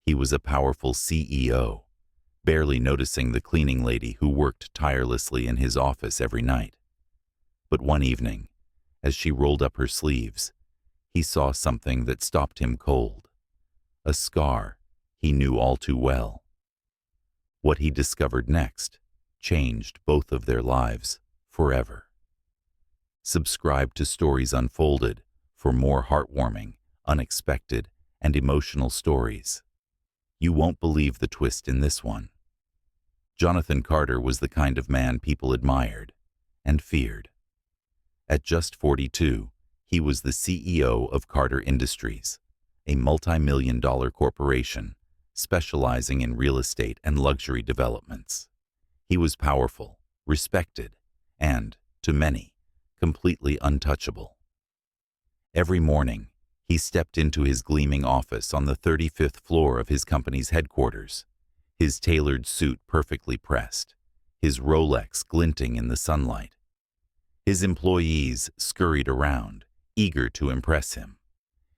He was a powerful CEO, barely noticing the cleaning lady who worked tirelessly in his office every night. But one evening, as she rolled up her sleeves, he saw something that stopped him cold. A scar he knew all too well. What he discovered next changed both of their lives forever. Subscribe to Stories Unfolded for more heartwarming, unexpected, and emotional stories. You won't believe the twist in this one. Jonathan Carter was the kind of man people admired and feared. At just 42, he was the CEO of Carter Industries, a multi-million-dollar corporation specializing in real estate and luxury developments. He was powerful, respected, and, to many, completely untouchable. Every morning, he stepped into his gleaming office on the 35th floor of his company's headquarters, his tailored suit perfectly pressed, his Rolex glinting in the sunlight. His employees scurried around, eager to impress him.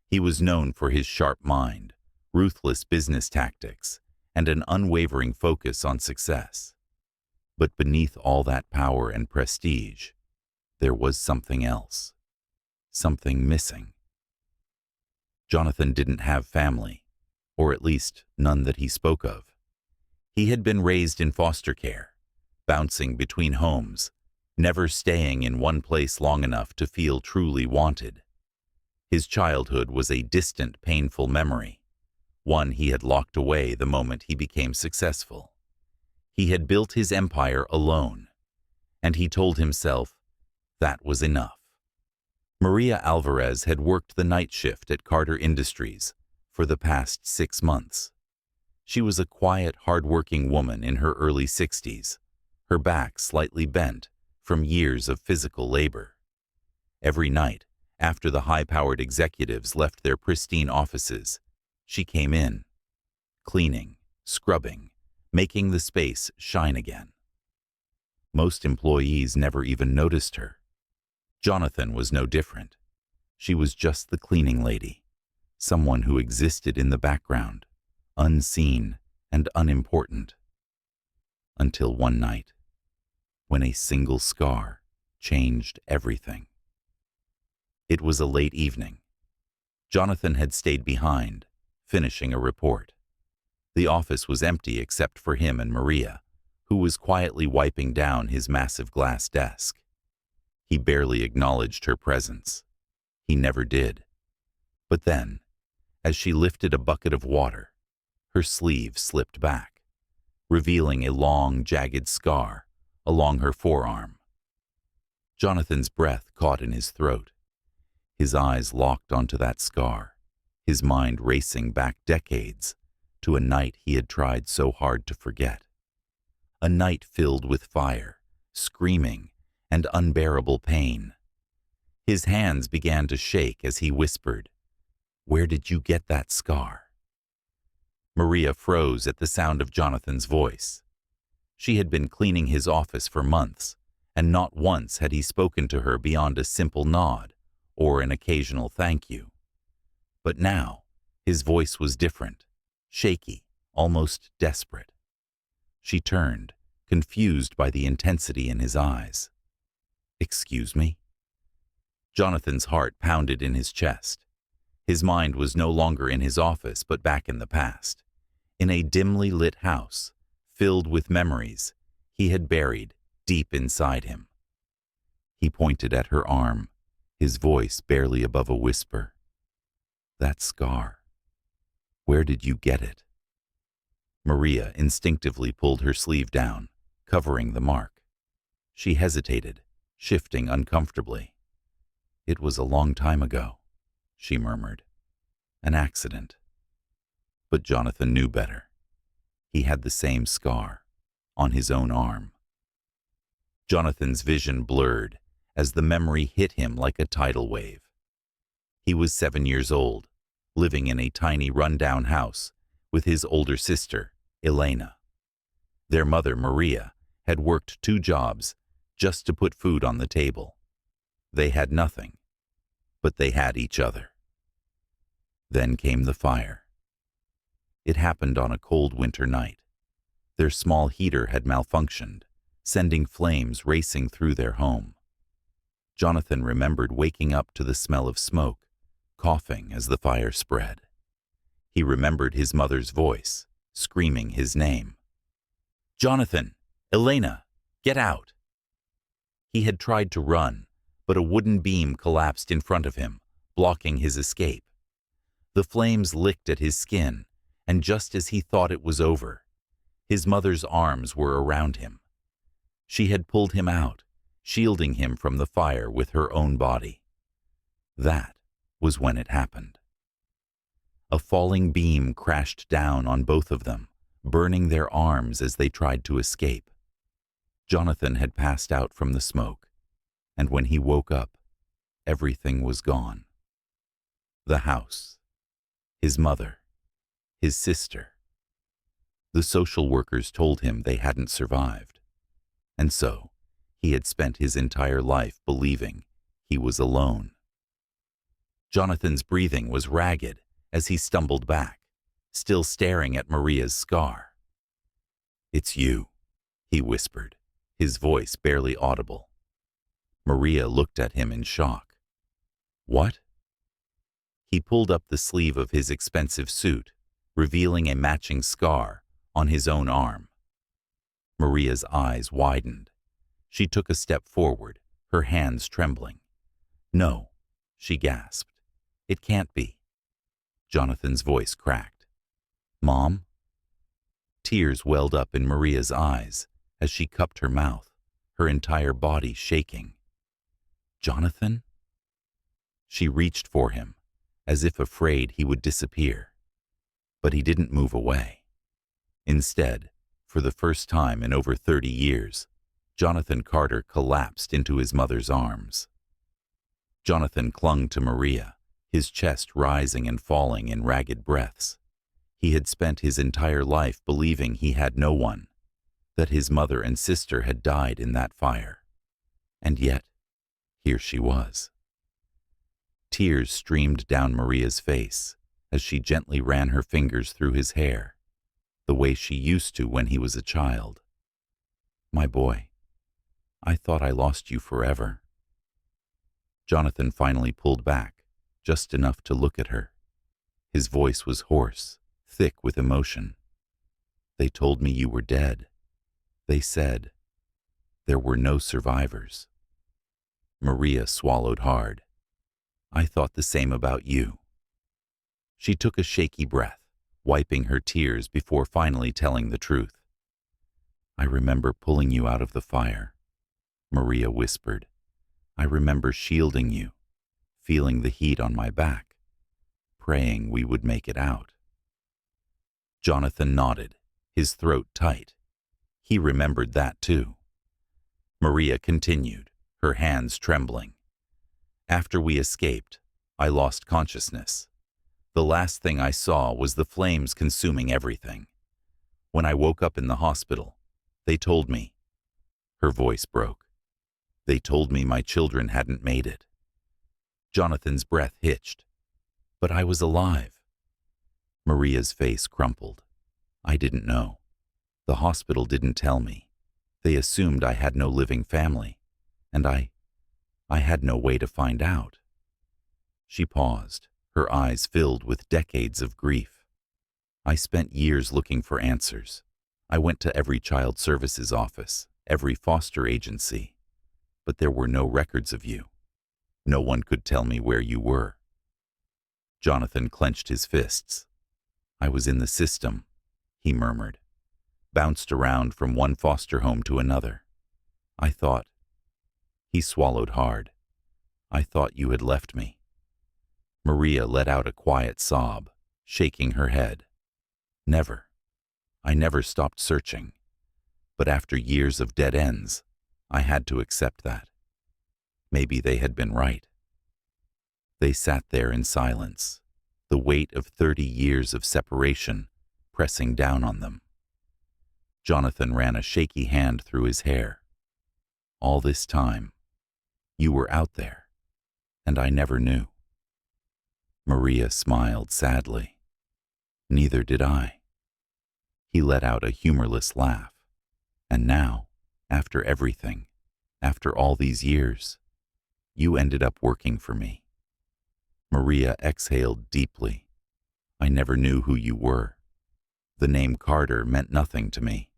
He was known for his sharp mind, ruthless business tactics, and an unwavering focus on success. But beneath all that power and prestige, there was something else, something missing. Jonathan didn't have family, or at least none that he spoke of. He had been raised in foster care, bouncing between homes, never staying in one place long enough to feel truly wanted. His childhood was a distant, painful memory, one he had locked away the moment he became successful. He had built his empire alone, and he told himself that was enough. Maria Alvarez had worked the night shift at Carter Industries for the past 6 months. She was a quiet, hard-working woman in her early 60s, her back slightly bent from years of physical labor. Every night, after the high-powered executives left their pristine offices, she came in, cleaning, scrubbing, making the space shine again. Most employees never even noticed her. Jonathan was no different. She was just the cleaning lady, someone who existed in the background, unseen and unimportant. Until one night, when a single scar changed everything. It was a late evening. Jonathan had stayed behind, finishing a report. The office was empty except for him and Maria, who was quietly wiping down his massive glass desk. He barely acknowledged her presence. He never did. But then, as she lifted a bucket of water, her sleeve slipped back, revealing a long, jagged scar along her forearm. Jonathan's breath caught in his throat. His eyes locked onto that scar, his mind racing back decades to a night he had tried so hard to forget. A night filled with fire, screaming, and unbearable pain. His hands began to shake as he whispered, "Where did you get that scar?" Maria froze at the sound of Jonathan's voice. She had been cleaning his office for months, and not once had he spoken to her beyond a simple nod or an occasional thank you. But now, his voice was different, shaky, almost desperate. She turned, confused by the intensity in his eyes. "Excuse me?" Jonathan's heart pounded in his chest. His mind was no longer in his office, but back in the past, in a dimly lit house, filled with memories he had buried deep inside him. He pointed at her arm, his voice barely above a whisper. "That scar. Where did you get it?" Maria instinctively pulled her sleeve down, covering the mark. She hesitated, shifting uncomfortably. "It was a long time ago," she murmured. "An accident." But Jonathan knew better. He had the same scar, on his own arm. Jonathan's vision blurred as the memory hit him like a tidal wave. He was 7 years old, living in a tiny rundown house with his older sister, Elena. Their mother, Maria, had worked 2 jobs just to put food on the table. They had nothing, but they had each other. Then came the fire. It happened on a cold winter night. Their small heater had malfunctioned, sending flames racing through their home. Jonathan remembered waking up to the smell of smoke, coughing as the fire spread. He remembered his mother's voice, screaming his name. "Jonathan! Elena! Get out!" He had tried to run, but a wooden beam collapsed in front of him, blocking his escape. The flames licked at his skin, and just as he thought it was over, his mother's arms were around him. She had pulled him out, shielding him from the fire with her own body. That was when it happened. A falling beam crashed down on both of them, burning their arms as they tried to escape. Jonathan had passed out from the smoke, and when he woke up, everything was gone. The house, his mother, his sister. The social workers told him they hadn't survived, and so he had spent his entire life believing he was alone. Jonathan's breathing was ragged as he stumbled back, still staring at Maria's scar. "It's you," he whispered, his voice barely audible. Maria looked at him in shock. "What?" He pulled up the sleeve of his expensive suit, revealing a matching scar on his own arm. Maria's eyes widened. She took a step forward, her hands trembling. "No," she gasped. "It can't be." Jonathan's voice cracked. "Mom?" Tears welled up in Maria's eyes as she cupped her mouth, her entire body shaking. "Jonathan?" She reached for him, as if afraid he would disappear. But he didn't move away. Instead, for the first time in over 30 years, Jonathan Carter collapsed into his mother's arms. Jonathan clung to Maria, his chest rising and falling in ragged breaths. He had spent his entire life believing he had no one, that his mother and sister had died in that fire. And yet, here she was. Tears streamed down Maria's face as she gently ran her fingers through his hair, the way she used to when he was a child. "My boy, I thought I lost you forever." Jonathan finally pulled back, just enough to look at her. His voice was hoarse, thick with emotion. "They told me you were dead. They said there were no survivors." Maria swallowed hard. "I thought the same about you." She took a shaky breath, wiping her tears before finally telling the truth. "I remember pulling you out of the fire," Maria whispered. "I remember shielding you, feeling the heat on my back, praying we would make it out." Jonathan nodded, his throat tight. He remembered that too. Maria continued, her hands trembling. "After we escaped, I lost consciousness. The last thing I saw was the flames consuming everything. When I woke up in the hospital, they told me." Her voice broke. "They told me my children hadn't made it." Jonathan's breath hitched. "But I was alive." Maria's face crumpled. "I didn't know. The hospital didn't tell me. They assumed I had no living family, and I had no way to find out." She paused, her eyes filled with decades of grief. "I spent years looking for answers. I went to every child services office, every foster agency, but there were no records of you. No one could tell me where you were." Jonathan clenched his fists. "I was in the system," he murmured, "bounced around from one foster home to another. I thought—" He swallowed hard. "I thought you had left me." Maria let out a quiet sob, shaking her head. "Never. I never stopped searching. But after years of dead ends, I had to accept that. Maybe they had been right." They sat there in silence, the weight of 30 years of separation pressing down on them. Jonathan ran a shaky hand through his hair. "All this time, you were out there, and I never knew." Maria smiled sadly. Neither did I. He let out a humorless laugh. And now, after everything, after all these years, you ended up working for me. Maria exhaled deeply. I never knew who you were. The name Carter meant nothing to me.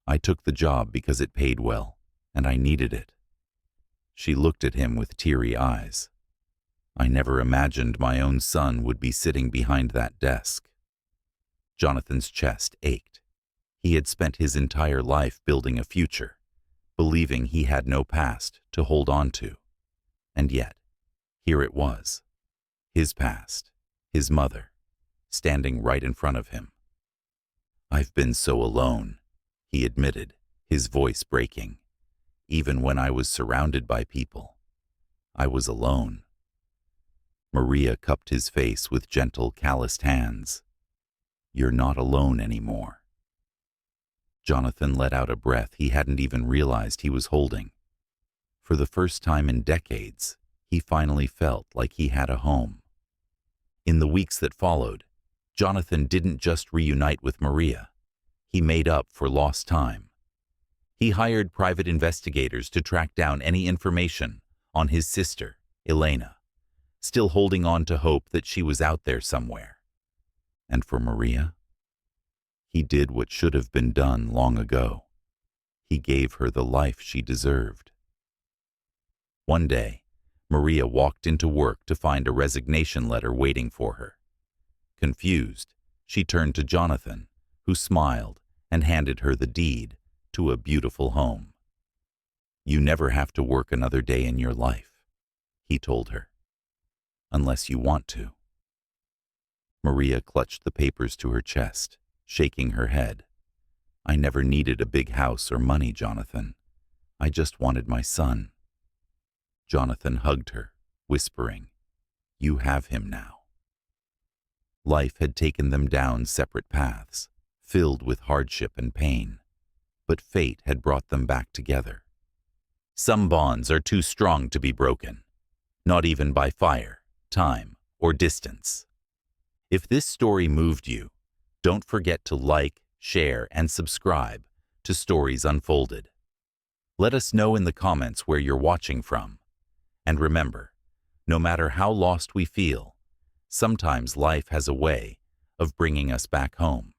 I took the job because it paid well, and I needed it. She looked at him with teary eyes. I never imagined my own son would be sitting behind that desk. Jonathan's chest ached. He had spent his entire life building a future, believing he had no past to hold on to. And yet, here it was. His past, his mother, standing right in front of him. I've been so alone, he admitted, his voice breaking. Even when I was surrounded by people, I was alone. Maria cupped his face with gentle, calloused hands. You're not alone anymore. Jonathan let out a breath he hadn't even realized he was holding. For the first time in decades, he finally felt like he had a home. In the weeks that followed, Jonathan didn't just reunite with Maria. He made up for lost time. He hired private investigators to track down any information on his sister, Elena, still holding on to hope that she was out there somewhere. And for Maria, he did what should have been done long ago. He gave her the life she deserved. One day, Maria walked into work to find a resignation letter waiting for her. Confused, she turned to Jonathan, who smiled and handed her the deed to a beautiful home. You never have to work another day in your life, he told her, unless you want to. Maria clutched the papers to her chest, shaking her head. I never needed a big house or money, Jonathan. I just wanted my son. Jonathan hugged her, whispering, You have him now. Life had taken them down separate paths, filled with hardship and pain, but fate had brought them back together. Some bonds are too strong to be broken, not even by fire, time, or distance. If this story moved you, don't forget to like, share, and subscribe to Stories Unfolded. Let us know in the comments where you're watching from. And remember, no matter how lost we feel, sometimes life has a way of bringing us back home.